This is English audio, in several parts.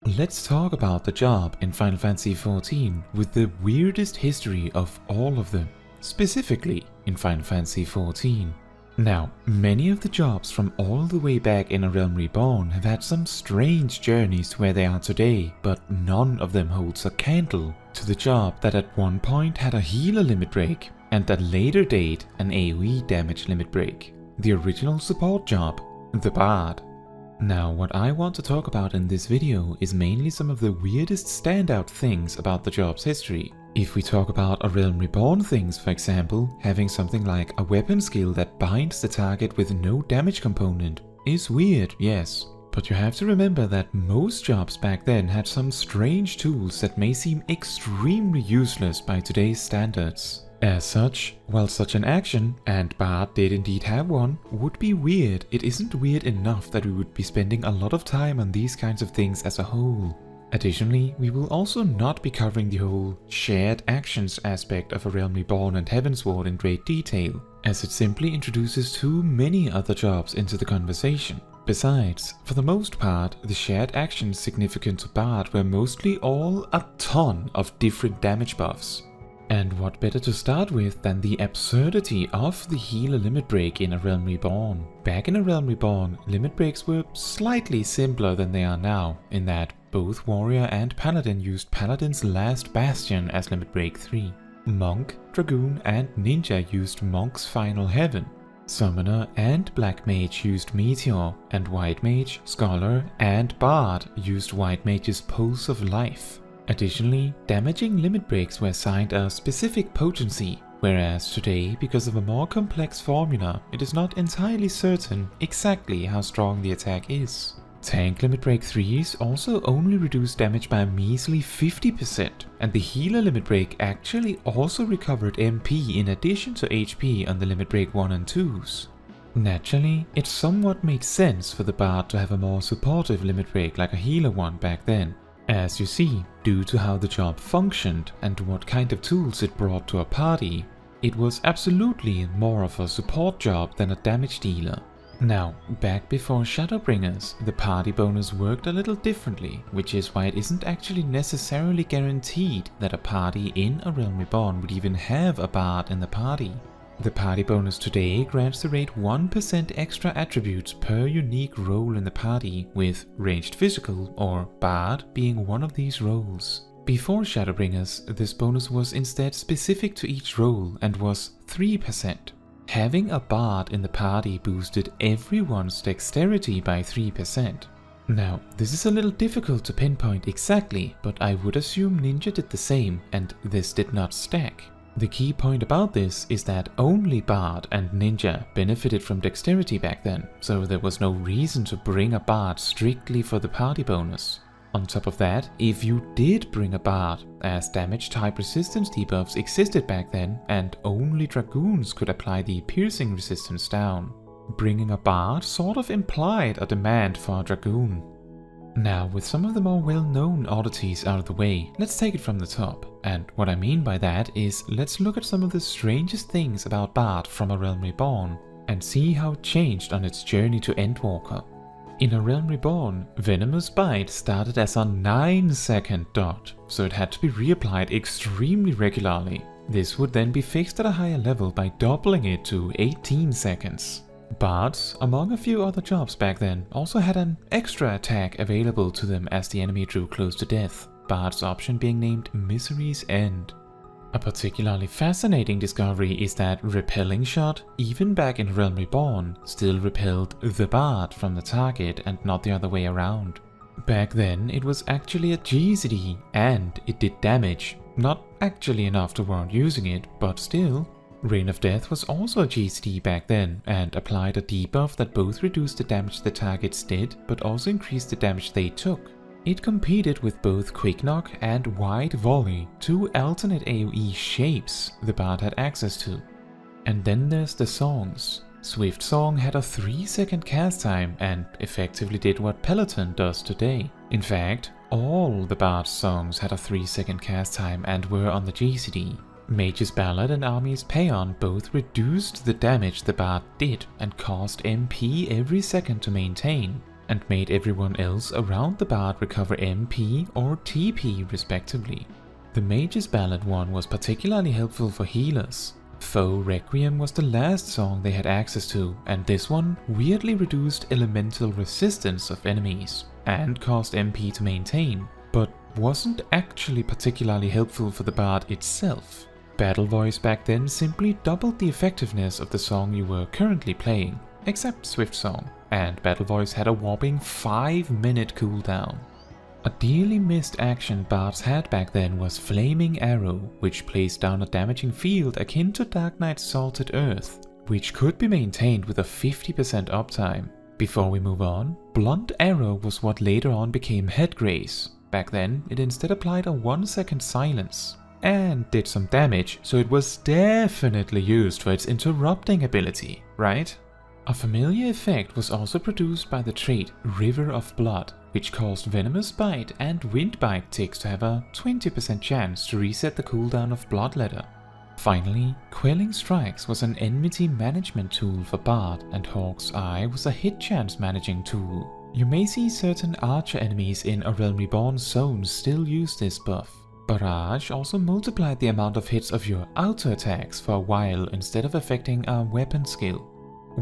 Let's talk about the job in Final Fantasy XIV with the weirdest history of all of them, specifically in Final Fantasy XIV. Now, many of the jobs from all the way back in A Realm Reborn have had some strange journeys to where they are today, but none of them holds a candle to the job that at one point had a healer limit break, and at a later date an AoE damage limit break. The original support job, the Bard. Now, what I want to talk about in this video is mainly some of the weirdest standout things about the job's history. If we talk about A Realm Reborn things, for example, having something like a weapon skill that binds the target with no damage component is weird, yes. But you have to remember that most jobs back then had some strange tools that may seem extremely useless by today's standards. As such, while such an action, and Bard did indeed have one, would be weird, it isn't weird enough that we would be spending a lot of time on these kinds of things as a whole. Additionally, we will also not be covering the whole shared actions aspect of A Realm Reborn and Heavensward in great detail, as it simply introduces too many other jobs into the conversation. Besides, for the most part, the shared actions significant to Bard were mostly all a ton of different damage buffs. And what better to start with than the absurdity of the healer limit break in A Realm Reborn. Back in A Realm Reborn, limit breaks were slightly simpler than they are now, in that both Warrior and Paladin used Paladin's Last Bastion as limit break 3. Monk, Dragoon and Ninja used Monk's Final Heaven. Summoner and Black Mage used Meteor, and White Mage, Scholar and Bard used White Mage's Pulse of Life. Additionally, damaging limit breaks were assigned a specific potency, whereas today, because of a more complex formula, it is not entirely certain exactly how strong the attack is. Tank limit break 3s also only reduced damage by a measly 50%, and the healer limit break actually also recovered MP in addition to HP on the limit break 1 and 2s. Naturally, it somewhat made sense for the Bard to have a more supportive limit break like a healer one back then. As you see, due to how the job functioned and what kind of tools it brought to a party, it was absolutely more of a support job than a damage dealer. Now, back before Shadowbringers, the party bonus worked a little differently, which is why it isn't actually necessarily guaranteed that a party in A Realm Reborn would even have a Bard in the party. The party bonus today grants the raid 1% extra attributes per unique role in the party, with Ranged Physical or Bard being one of these roles. Before Shadowbringers, this bonus was instead specific to each role and was 3%. Having a Bard in the party boosted everyone's dexterity by 3%. Now, this is a little difficult to pinpoint exactly, but I would assume Ninja did the same, and this did not stack. The key point about this is that only Bard and Ninja benefited from dexterity back then, so there was no reason to bring a Bard strictly for the party bonus. On top of that, if you did bring a Bard, as damage type resistance debuffs existed back then, and only Dragoons could apply the piercing resistance down, bringing a Bard sort of implied a demand for a Dragoon. Now, with some of the more well-known oddities out of the way, let's take it from the top. And what I mean by that is, let's look at some of the strangest things about Bard from A Realm Reborn, and see how it changed on its journey to Endwalker. In A Realm Reborn, Venomous Bite started as a 9-second dot, so it had to be reapplied extremely regularly. This would then be fixed at a higher level by doubling it to 18 seconds. Bards, among a few other jobs back then, also had an extra attack available to them as the enemy drew close to death, Bard's option being named Misery's End. A particularly fascinating discovery is that Repelling Shot, even back in Realm Reborn, still repelled the Bard from the target and not the other way around. Back then, it was actually a GCD and it did damage, not actually enough to warrant using it, but still. Reign of Death was also a GCD back then, and applied a debuff that both reduced the damage the targets did, but also increased the damage they took. It competed with both Quick Knock and Wide Volley, two alternate AoE shapes the Bard had access to. And then there's the songs. Swift Song had a 3-second cast time and effectively did what Peloton does today. In fact, all the Bard's songs had a 3-second cast time and were on the GCD. Mage's Ballad and Army's Paean both reduced the damage the Bard did and cost MP every second to maintain. and made everyone else around the Bard recover MP or TP respectively. The Mage's Ballad one was particularly helpful for healers. Foe Requiem was the last song they had access to, and this one weirdly reduced elemental resistance of enemies and caused MP to maintain, but wasn't actually particularly helpful for the Bard itself. Battle Voice back then simply doubled the effectiveness of the song you were currently playing, except Swift Song, and Battle Voice had a whopping 5-minute cooldown. A dearly missed action Bards had back then was Flaming Arrow, which placed down a damaging field akin to Dark Knight's Salted Earth, which could be maintained with a 50% uptime. Before we move on, Blunt Arrow was what later on became Headgrace. Back then, it instead applied a 1-second silence, and did some damage, so it was definitely used for its interrupting ability, right? A familiar effect was also produced by the trait River of Blood, which caused Venomous Bite and Wind Bite ticks to have a 20% chance to reset the cooldown of Bloodletter. Finally, Quelling Strikes was an enmity management tool for Bard, and Hawk's Eye was a hit chance managing tool. You may see certain archer enemies in A Realm Reborn zones still use this buff. Barrage also multiplied the amount of hits of your auto attacks for a while instead of affecting a weapon skill.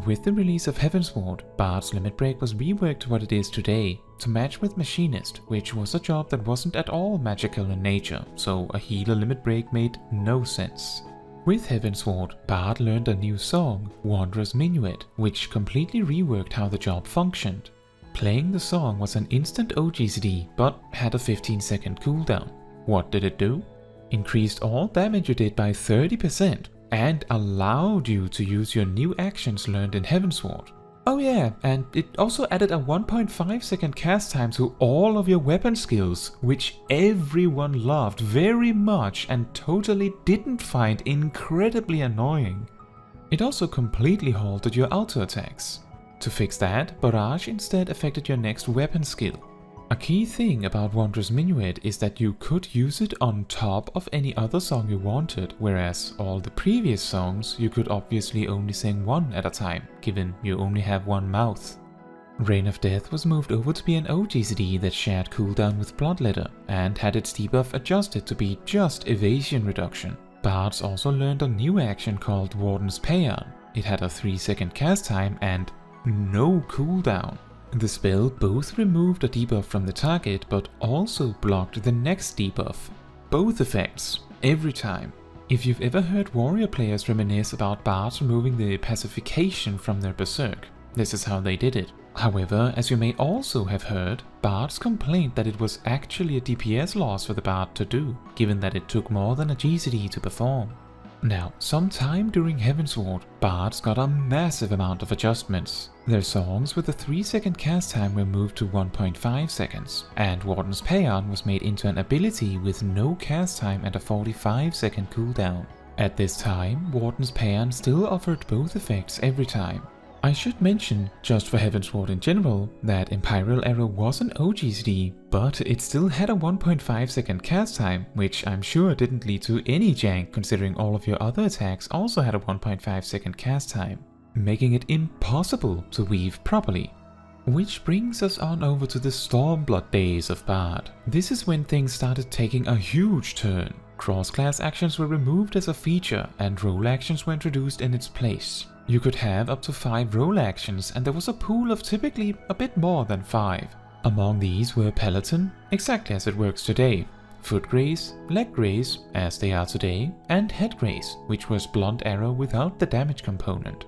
With the release of Heavensward, Bard's Limit Break was reworked to what it is today, to match with Machinist, which was a job that wasn't at all magical in nature, so a healer limit break made no sense. With Heavensward, Bard learned a new song, Wanderer's Minuet, which completely reworked how the job functioned. Playing the song was an instant OGCD, but had a 15-second cooldown. What did it do? Increased all damage you did by 30%, and allowed you to use your new actions learned in Heavensward. Oh yeah, and it also added a 1.5 second cast time to all of your weapon skills, which everyone loved very much and totally didn't find incredibly annoying. It also completely halted your auto attacks. To fix that, Barrage instead affected your next weapon skill. A key thing about Wanderer's Minuet is that you could use it on top of any other song you wanted, whereas all the previous songs you could obviously only sing one at a time, given you only have one mouth. Reign of Death was moved over to be an OGCD that shared cooldown with Bloodletter, and had its debuff adjusted to be just evasion reduction. Bards also learned a new action called Warden's Paean. It had a 3-second cast time and no cooldown. The spell both removed a debuff from the target, but also blocked the next debuff. Both effects, every time. If you've ever heard warrior players reminisce about Bards removing the pacification from their Berserk, this is how they did it. However, as you may also have heard, Bards complained that it was actually a DPS loss for the Bard to do, given that it took more than a GCD to perform. Now, sometime during Heavensward, Bards got a massive amount of adjustments. Their songs with a 3-second cast time were moved to 1.5 seconds, and Warden's Paean was made into an ability with no cast time and a 45-second cooldown. At this time, Warden's Paean still offered both effects every time. I should mention, just for Heavensward in general, that Imperial Arrow was an OGCD, but it still had a 1.5 second cast time, which I'm sure didn't lead to any jank considering all of your other attacks also had a 1.5 second cast time, making it impossible to weave properly. Which brings us on over to the Stormblood days of Bard. This is when things started taking a huge turn. Cross-class actions were removed as a feature, and role actions were introduced in its place. You could have up to 5 role actions, and there was a pool of typically a bit more than 5. Among these were Peloton, exactly as it works today, Foot Grace, Leg Grace, as they are today, and Head Grace, which was Blunt Arrow without the damage component.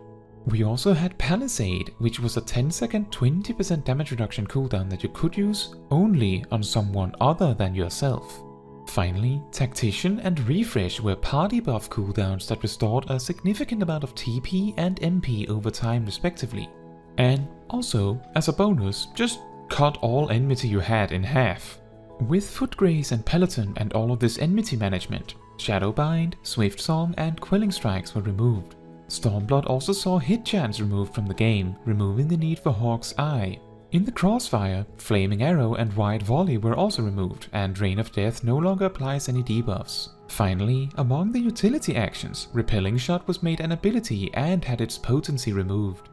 We also had Palisade, which was a 10-second 20% damage reduction cooldown that you could use only on someone other than yourself. Finally, Tactician and Refresh were party buff cooldowns that restored a significant amount of TP and MP over time respectively. And also, as a bonus, just cut all enmity you had in half. With Foot Grace and Peloton and all of this enmity management, Shadowbind, Swift Song and Quelling Strikes were removed. Stormblood also saw hit chance removed from the game, removing the need for Hawk's Eye. In the Crossfire, Flaming Arrow and Wide Volley were also removed, and Reign of Death no longer applies any debuffs. Finally, among the utility actions, Repelling Shot was made an ability and had its potency removed.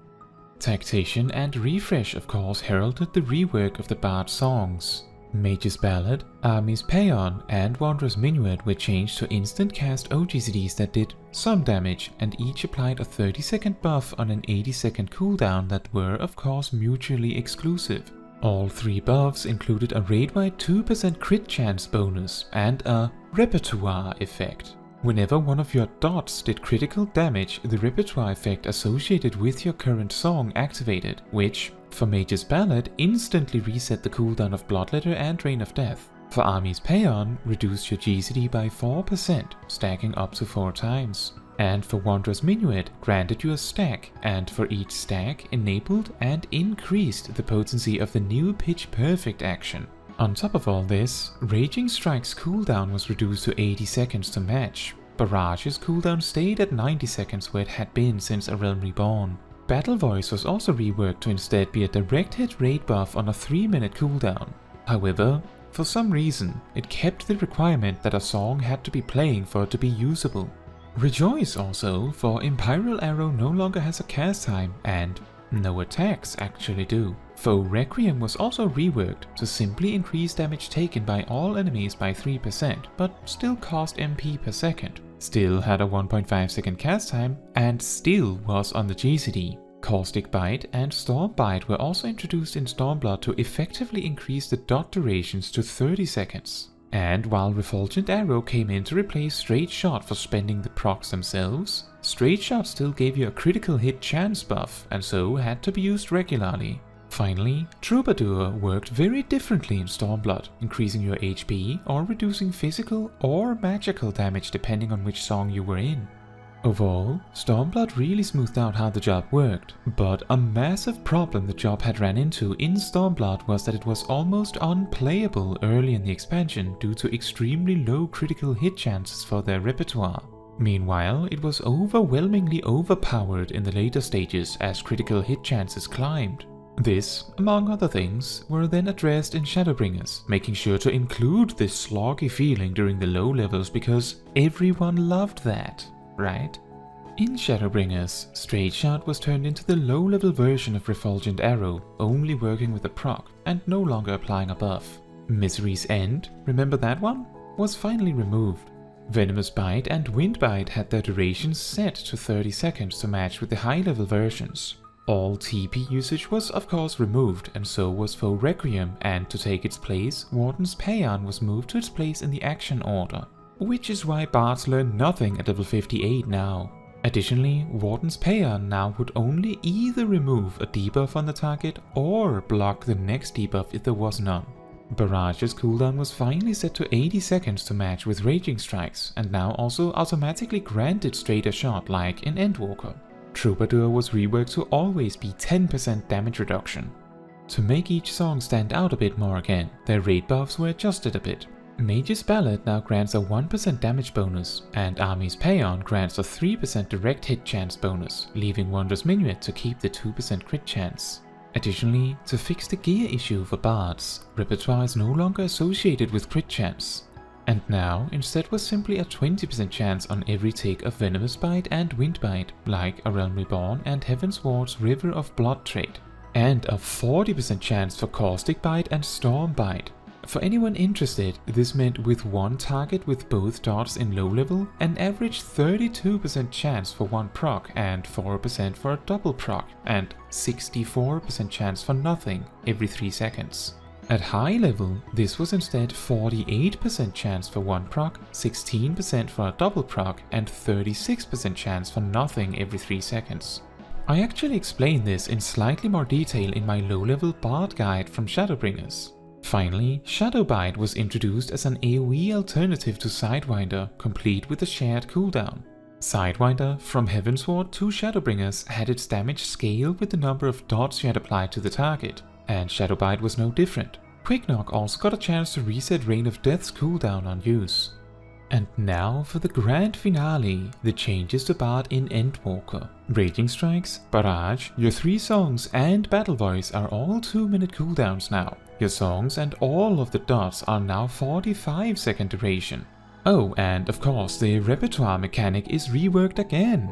Tactician and Refresh of course heralded the rework of the Bard songs. Mage's Ballad, Army's Paean, and Wanderer's Minuet were changed to instant cast OGCDs that did some damage, and each applied a 30-second buff on an 80-second cooldown that were of course mutually exclusive. All three buffs included a raid-wide 2% crit chance bonus and a repertoire effect. Whenever one of your dots did critical damage, the repertoire effect associated with your current song activated, which, for Mage's Ballad, instantly reset the cooldown of Bloodletter and Reign of Death. For Army's Paean, reduced your GCD by 4%, stacking up to 4 times. And for Wanderer's Minuet, granted you a stack, and for each stack, enabled and increased the potency of the new Pitch Perfect action. On top of all this, Raging Strike's cooldown was reduced to 80 seconds to match. Barrage's cooldown stayed at 90 seconds where it had been since A Realm Reborn. Battle Voice was also reworked to instead be a direct hit raid buff on a 3-minute cooldown. However, for some reason, it kept the requirement that a song had to be playing for it to be usable. Rejoice also, for Imperial Arrow no longer has a cast time, and no attacks actually do. Foe Requiem was also reworked to simply increase damage taken by all enemies by 3%, but still cost MP per second. Still had a 1.5 second cast time, and still was on the GCD. Caustic Bite and Storm Bite were also introduced in Stormblood to effectively increase the dot durations to 30 seconds. And while Refulgent Arrow came in to replace Straight Shot for spending the procs themselves, Straight Shot still gave you a critical hit chance buff and so had to be used regularly. Finally, Troubadour worked very differently in Stormblood, increasing your HP or reducing physical or magical damage depending on which song you were in. Overall, Stormblood really smoothed out how the job worked, but a massive problem the job had ran into in Stormblood was that it was almost unplayable early in the expansion due to extremely low critical hit chances for their repertoire. Meanwhile, it was overwhelmingly overpowered in the later stages as critical hit chances climbed. This, among other things, were then addressed in Shadowbringers, making sure to include this sloggy feeling during the low levels because everyone loved that, right? In Shadowbringers, Straight Shot was turned into the low-level version of Refulgent Arrow, only working with a proc and no longer applying a buff. Misery's End, remember that one? Was finally removed. Venomous Bite and Wind Bite had their durations set to 30 seconds to match with the high-level versions. All TP usage was of course removed, and so was Foe Requiem, and to take its place, Warden's Paean was moved to its place in the action order. Which is why bards learn nothing at level 58 now. Additionally, Warden's Paean now would only either remove a debuff on the target or block the next debuff if there was none. Barrage's cooldown was finally set to 80 seconds to match with Raging Strikes, and now also automatically granted straighter shot like in Endwalker. Troubadour was reworked to always be 10% damage reduction. To make each song stand out a bit more again, their raid buffs were adjusted a bit. Mage's Ballad now grants a 1% damage bonus, and Army's Paean grants a 3% direct hit chance bonus, leaving Wanderer's Minuet to keep the 2% crit chance. Additionally, to fix the gear issue for bards, repertoire is no longer associated with crit chance. And now, instead was simply a 20% chance on every tick of Venomous Bite and Wind Bite, like A Realm Reborn and Heavensward's River of Blood trait, and a 40% chance for Caustic Bite and Storm Bite. For anyone interested, this meant with one target with both dots in low level, an average 32% chance for one proc and 4% for a double proc, and 64% chance for nothing every 3 seconds. At high level, this was instead 48% chance for one proc, 16% for a double proc, and 36% chance for nothing every 3 seconds. I actually explain this in slightly more detail in my low-level bard guide from Shadowbringers. Finally, Shadowbite was introduced as an AoE alternative to Sidewinder, complete with a shared cooldown. Sidewinder, from Heavensward to Shadowbringers, had its damage scale with the number of dots you had applied to the target, and Shadowbite was no different. Quicknock also got a chance to reset Reign of Death's cooldown on use. And now for the grand finale, the changes to Bard in Endwalker. Raging Strikes, Barrage, your 3 songs and Battle Voice are all 2-minute cooldowns now. Your songs and all of the dots are now 45-second duration. Oh, and of course the repertoire mechanic is reworked again.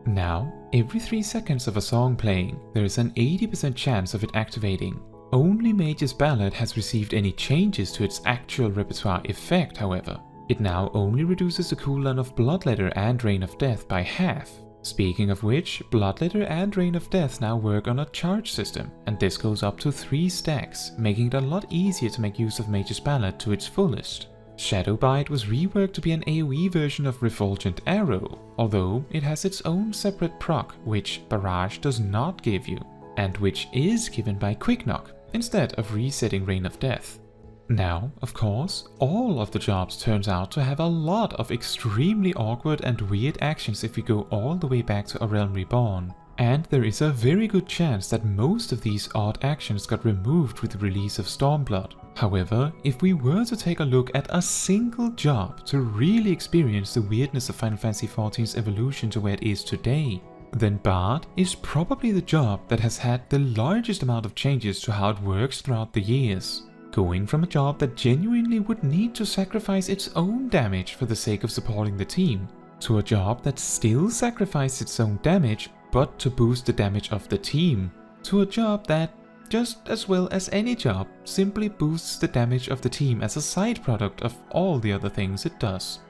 Now, every 3 seconds of a song playing, there is an 80% chance of it activating. Only Mage's Ballad has received any changes to its actual repertoire effect, however. It now only reduces the cooldown of Bloodletter and Rain of Death by half. Speaking of which, Bloodletter and Rain of Death now work on a charge system, and this goes up to 3 stacks, making it a lot easier to make use of Mage's Ballad to its fullest. Shadowbite was reworked to be an AoE version of Refulgent Arrow, although it has its own separate proc, which Barrage does not give you, and which is given by Quick Knock, instead of resetting Rain of Death. Now, of course, all of the jobs turns out to have a lot of extremely awkward and weird actions if we go all the way back to A Realm Reborn, and there is a very good chance that most of these odd actions got removed with the release of Stormblood. However, if we were to take a look at a single job to really experience the weirdness of Final Fantasy XIV's evolution to where it is today, then Bard is probably the job that has had the largest amount of changes to how it works throughout the years. Going from a job that genuinely would need to sacrifice its own damage for the sake of supporting the team, to a job that still sacrificed its own damage but to boost the damage of the team, to a job that, just as well as any job, simply boosts the damage of the team as a side product of all the other things it does.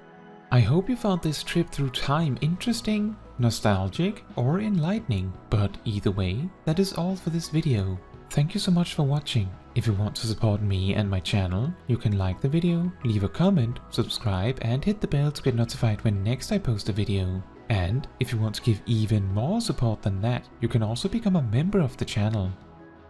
I hope you found this trip through time interesting, nostalgic, or enlightening, but either way, that is all for this video. Thank you so much for watching. If you want to support me and my channel, you can like the video, leave a comment, subscribe, and hit the bell to get notified when next I post a video. And if you want to give even more support than that, you can also become a member of the channel.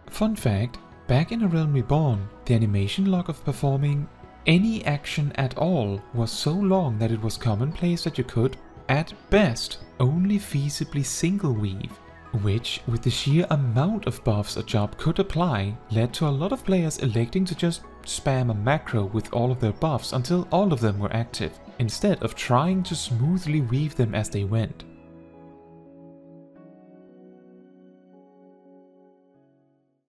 Fun fact, back in A Realm Reborn, the animation log of performing any action at all was so long that it was commonplace that you could, at best, only feasibly single weave, which, with the sheer amount of buffs a job could apply, led to a lot of players electing to just spam a macro with all of their buffs until all of them were active, instead of trying to smoothly weave them as they went.